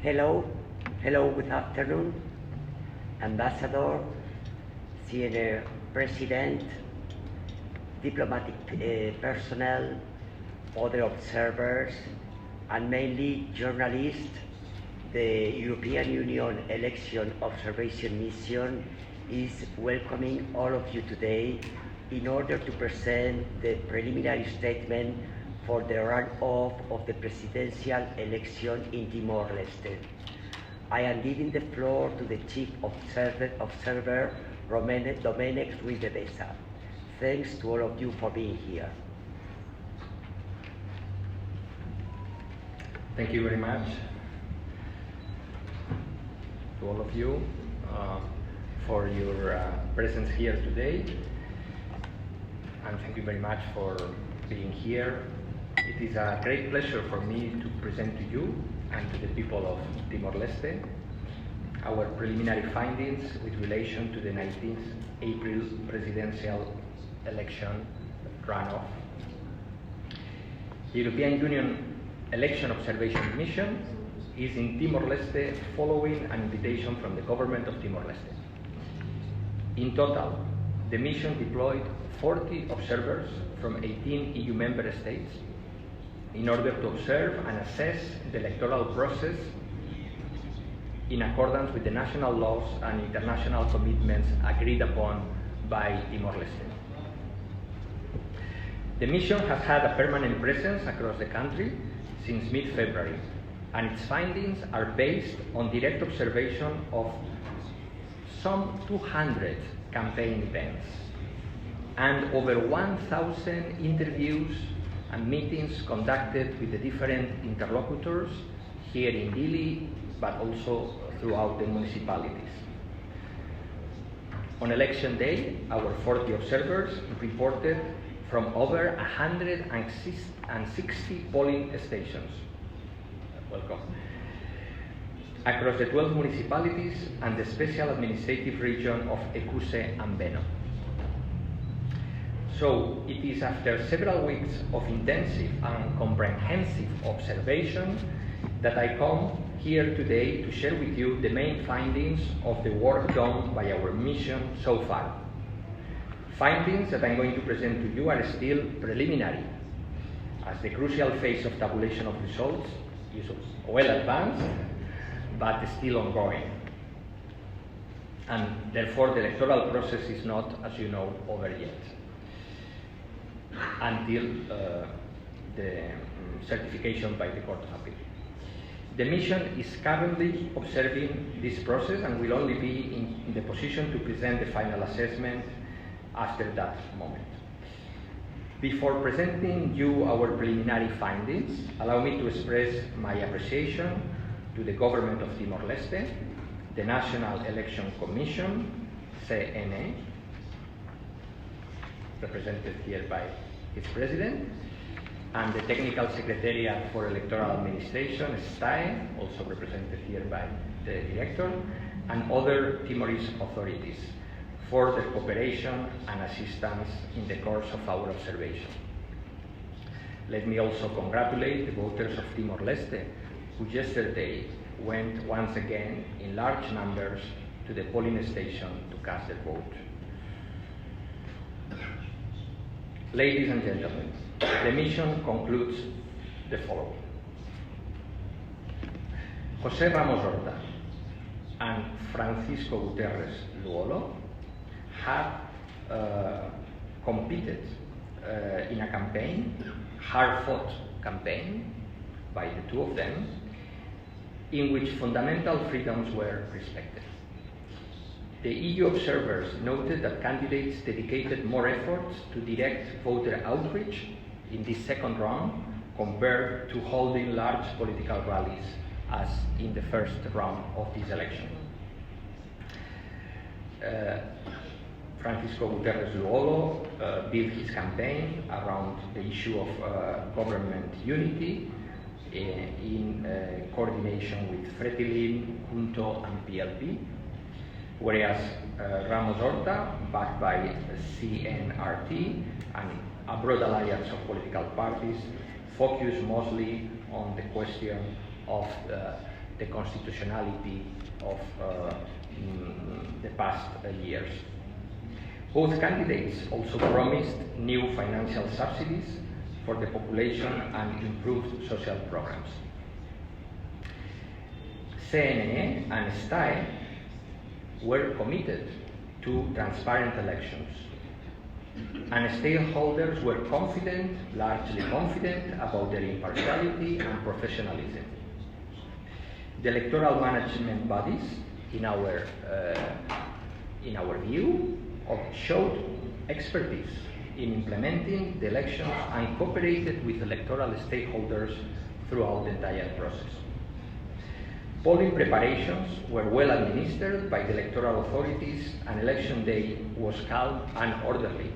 Hello, good afternoon, Ambassador, Senior President, diplomatic personnel, other observers, and mainly journalists. The European Union Election Observation Mission is welcoming all of you today in order to present the preliminary statement for the runoff of the presidential election in Timor-Leste. I am giving the floor to the Chief Observer, Domènec Ruiz de Besa. Thanks to all of you for being here. Thank you very much to all of you for your presence here today, and thank you very much for being here. It is a great pleasure for me to present to you and to the people of Timor-Leste our preliminary findings with relation to the 19th April presidential election runoff. The European Union Election Observation Mission is in Timor-Leste following an invitation from the government of Timor-Leste. In total, the mission deployed 40 observers from 18 EU member states in order to observe and assess the electoral process in accordance with the national laws and international commitments agreed upon by Timor-Leste. The mission has had a permanent presence across the country since mid-February, and its findings are based on direct observation of some 200 campaign events and over 1,000 interviews and meetings conducted with the different interlocutors here in Dili, but also throughout the municipalities. On election day, our 40 observers reported from over 160 polling stations. Welcome. Across the 12 municipalities and the special administrative region of Ecuse and Beno. So it is after several weeks of intensive and comprehensive observation that I come here today to share with you the main findings of the work done by our mission so far. Findings that I'm going to present to you are still preliminary, as the crucial phase of tabulation of results is well advanced, but still ongoing. And therefore the electoral process is not, as you know, over yet, until the certification by the Court of Appeal. The mission is currently observing this process and will only be in the position to present the final assessment after that moment. Before presenting you our preliminary findings, allow me to express my appreciation to the government of Timor-Leste, the National Election Commission, CNE, represented here by its president, and the Technical Secretariat for Electoral Administration, STAE, also represented here by the director, and other Timorese authorities for their cooperation and assistance in the course of our observation. Let me also congratulate the voters of Timor-Leste, who yesterday went once again in large numbers to the polling station to cast their vote. Ladies and gentlemen, the mission concludes the following. José Ramos Horta and Francisco Guterres Luolo have competed in a campaign, hard-fought campaign by the two of them, in which fundamental freedoms were respected. The EU observers noted that candidates dedicated more efforts to direct voter outreach in this second round compared to holding large political rallies as in the first round of this election. Francisco Guterres Luolo built his campaign around the issue of government unity in coordination with Fretilin, Junto and PLP, whereas Ramos Horta, backed by CNRT and a broad alliance of political parties, focused mostly on the question of the constitutionality of the past years. Both candidates also promised new financial subsidies for the population and improved social programs. CNE and STAE were committed to transparent elections, and stakeholders were confident, largely confident, about their impartiality and professionalism. The electoral management bodies, in our view, showed expertise in implementing the elections and cooperated with electoral stakeholders throughout the entire process. Polling preparations were well administered by the electoral authorities, and election day was calm and orderly.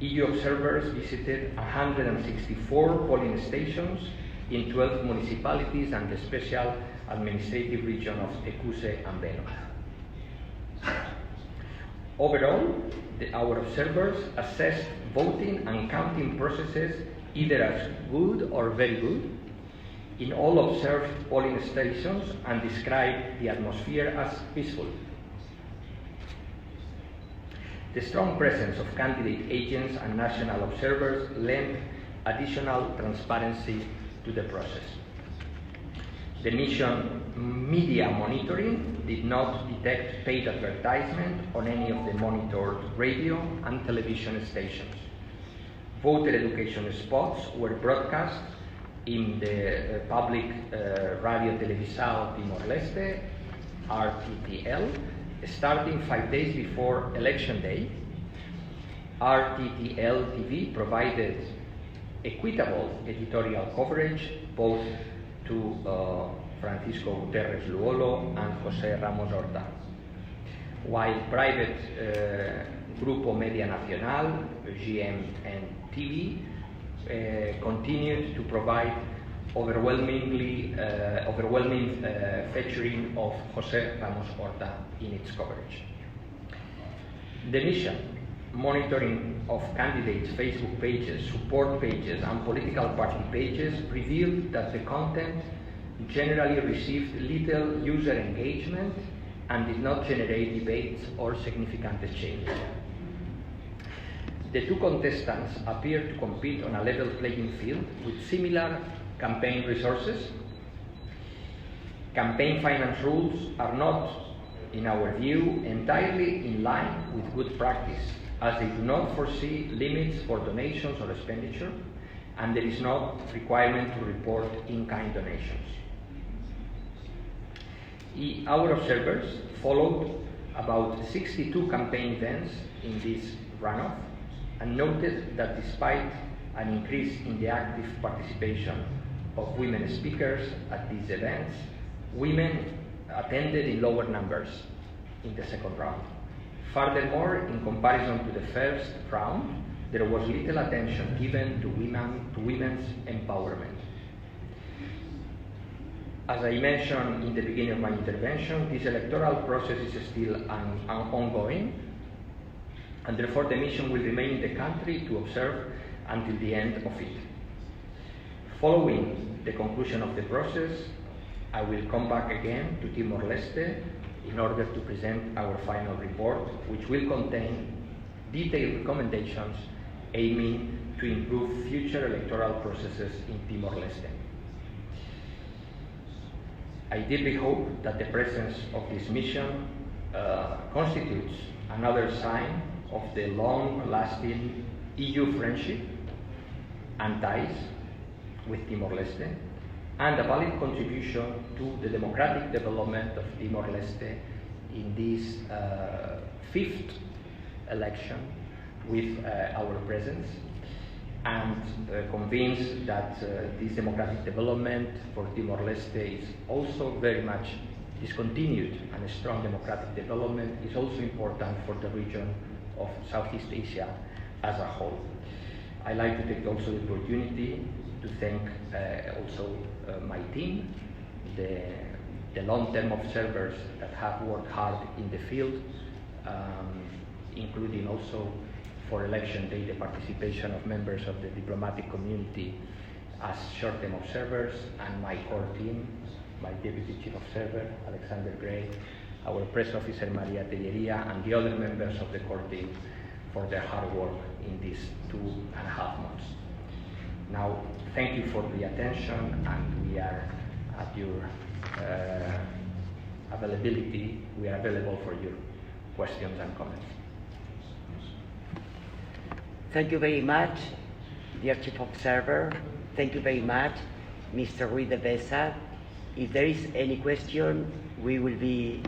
EU observers visited 164 polling stations in 12 municipalities and the special administrative region of Ecuse and Beno. Overall, our observers assessed voting and counting processes either as good or very good in all observed polling stations and described the atmosphere as peaceful. The strong presence of candidate agents and national observers lent additional transparency to the process. The mission media monitoring did not detect paid advertisement on any of the monitored radio and television stations. Voter education spots were broadcast in the public Radio Televisión Timor-Leste, RTTL, starting 5 days before election day. RTTL TV provided equitable editorial coverage both to Francisco Guterres Luolo and José Ramos Horta, while private Grupo Media Nacional, GMN TV, continued to provide overwhelming featuring of José Ramos Horta in its coverage. The mission monitoring of candidates' Facebook pages, support pages, and political party pages revealed that the content generally received little user engagement and did not generate debates or significant changes. The two contestants appear to compete on a level playing field with similar campaign resources. Campaign finance rules are not, in our view, entirely in line with good practice, as they do not foresee limits for donations or expenditure, and there is no requirement to report in-kind donations. Our observers followed about 62 campaign events in this runoff and noted that despite an increase in the active participation of women speakers at these events, women attended in lower numbers in the second round. Furthermore, in comparison to the first round, there was little attention given to women's empowerment. As I mentioned in the beginning of my intervention, this electoral process is still ongoing, and therefore the mission will remain in the country to observe until the end of it. Following the conclusion of the process, I will come back again to Timor-Leste in order to present our final report, which will contain detailed recommendations aiming to improve future electoral processes in Timor-Leste. I deeply hope that the presence of this mission constitutes another sign of the long-lasting EU friendship and ties with Timor-Leste, and a valid contribution to the democratic development of Timor-Leste in this fifth election with our presence, and convinced that this democratic development for Timor-Leste is also very much discontinued, and a strong democratic development is also important for the region of Southeast Asia as a whole. I'd like to take also the opportunity to thank also my team, the long-term observers that have worked hard in the field, including also for election day the participation of members of the diplomatic community as short-term observers, and my core team, my Deputy Chief Observer, Alexander Gray, our Press Officer, Maria Telleria, and the other members of the core team for their hard work in these 2.5 months. Now, thank you for the attention, and we are at your availability. We are available for your questions and comments. Thank you very much, dear Chief Observer. Thank you very much, Mr. Ruiz de Besa. If there is any question, we will be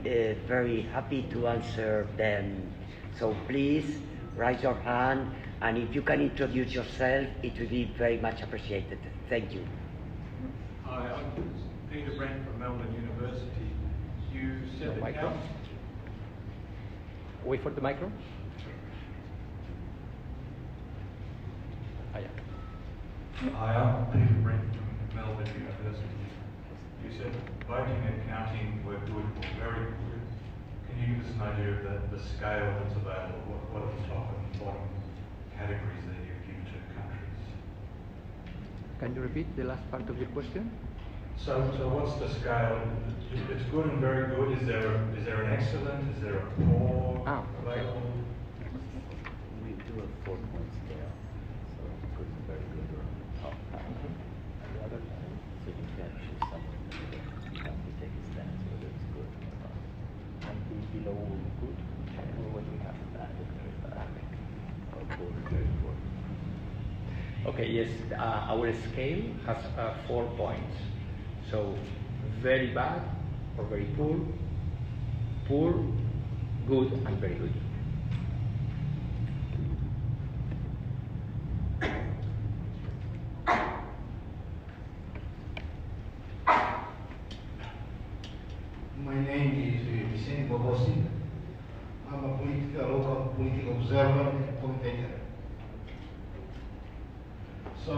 very happy to answer them. So please raise your hand, and if you can introduce yourself, it will be very much appreciated. Thank you. Hi, I'm Peter Brent from Melbourne University. You said The that micro. Wait for the micro. Hi, I'm Peter Brent from Melbourne University. You said voting and counting were good or very good. Can you give us an idea of the scale that's available? What are the top and bottom categories that you've given to countries? Can you repeat the last part of your question? So what's the scale? It's good and very good. Is there an excellent? Is there a poor available? We do a 4-point scale, so good and very good or top. And the other time, so you can choose something that you have to take a stance whether it's good or not. And below good, or when we have bad and very bad, or poor and very poor. Okay, yes, our scale has 4 points. So, very bad or very poor, poor, good, and very good. My name is Vicente Bobosi. I'm a local political observer and commentator. So,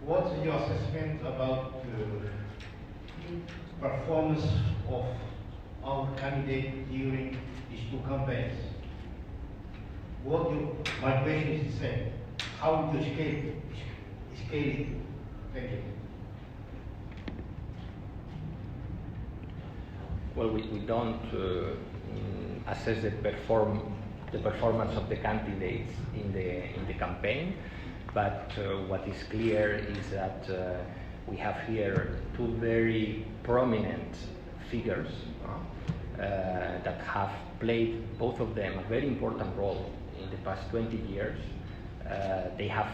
what's your assessment about the performance of our candidate during these 2 campaigns? My question is the same. How would you scale it? Thank you. Well, we don't assess the performance of the candidates in the campaign, but what is clear is that we have here 2 very prominent figures that have played, both of them, a very important role in the past 20 years. They have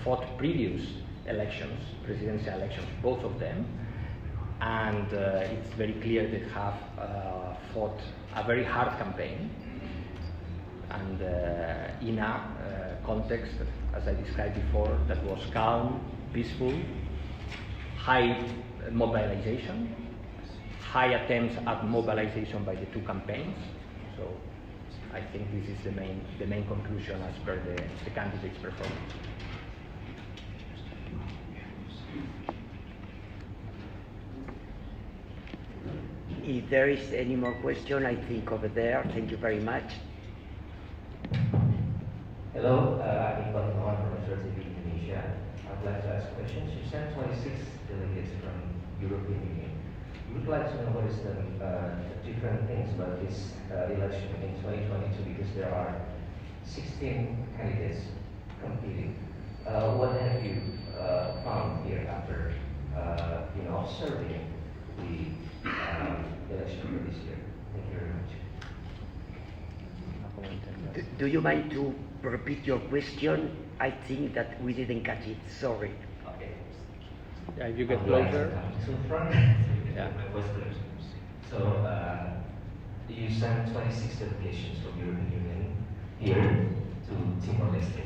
fought previous elections, presidential elections, both of them. And it's very clear they have fought a very hard campaign, and in a context, as I described before, that was calm, peaceful, high mobilization, high attempts at mobilization by the 2 campaigns. So I think this is the main conclusion as per the candidate's performance. If there is any more question, I think over there. Thank you very much. Hello, I'm Iqbal from TV Indonesia. I'd like to ask questions. You sent 26 delegates from European Union. We would like to know what is the different things about this election in 2022, because there are 16 candidates competing. What have you found here after observing the election for this year? Thank you very much. Do you mind to repeat your question? I think that we didn't catch it. Sorry. Okay. Yeah, if you get closer. To the front. Yeah. My voice clear. So, you sent 26 delegations from European Union here to Timor-Leste,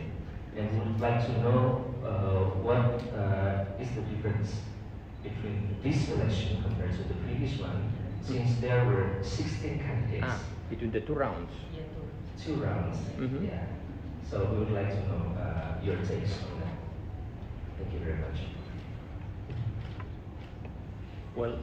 and we would like to know what is the difference between this election compared to the previous one, since there were 16 candidates. Between the 2 rounds. 2 rounds. Mhm. Yeah. So we would like to know your takes on that. Thank you very much. Well,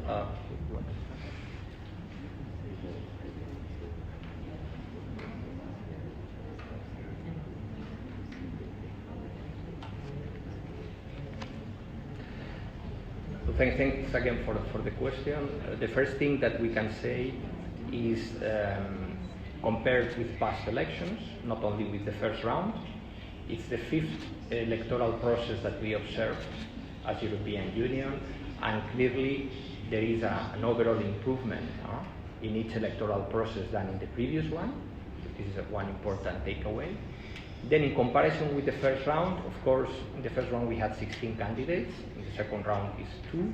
Thanks again for the question. The first thing that we can say is compared with past elections, not only with the first round, it's the fifth electoral process that we observed as European Union, and clearly there is an overall improvement in each electoral process than in the previous one. This is one important takeaway. Then in comparison with the first round, of course, in the first round we had 16 candidates, in the second round is 2.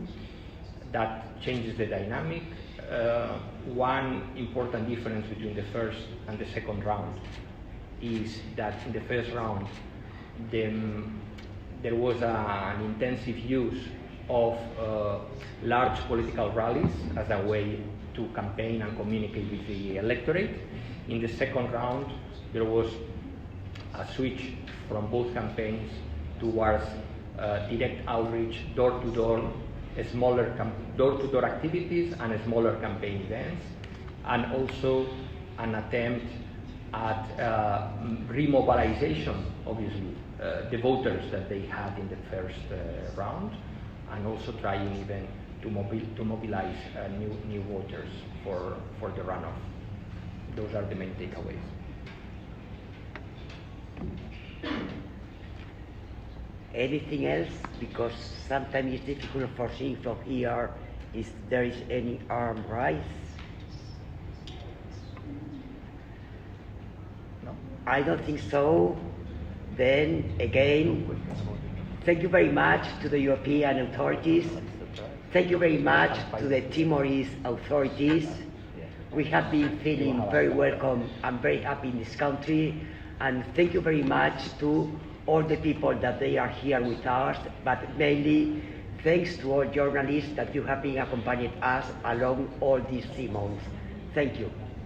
That changes the dynamic. One important difference between the first and the second round is that in the first round there was an intensive use of large political rallies as a way to campaign and communicate with the electorate. In the second round, there was a switch from both campaigns towards direct outreach, door-to-door, smaller door-to-door activities and smaller campaign events, and also an attempt at remobilization, obviously, the voters that they had in the first round, and also trying even to mobilize new voters for the runoff. Those are the main takeaways. Anything else? Because sometimes it's difficult for seeing from here if there is any arm rise. No? I don't think so. Then again, thank you very much to the European authorities. Thank you very much to the Timorese authorities. We have been feeling very welcome and very happy in this country. And thank you very much to all the people that they are here with us, but mainly thanks to all journalists that you have been accompanying us along all these 3 months. Thank you.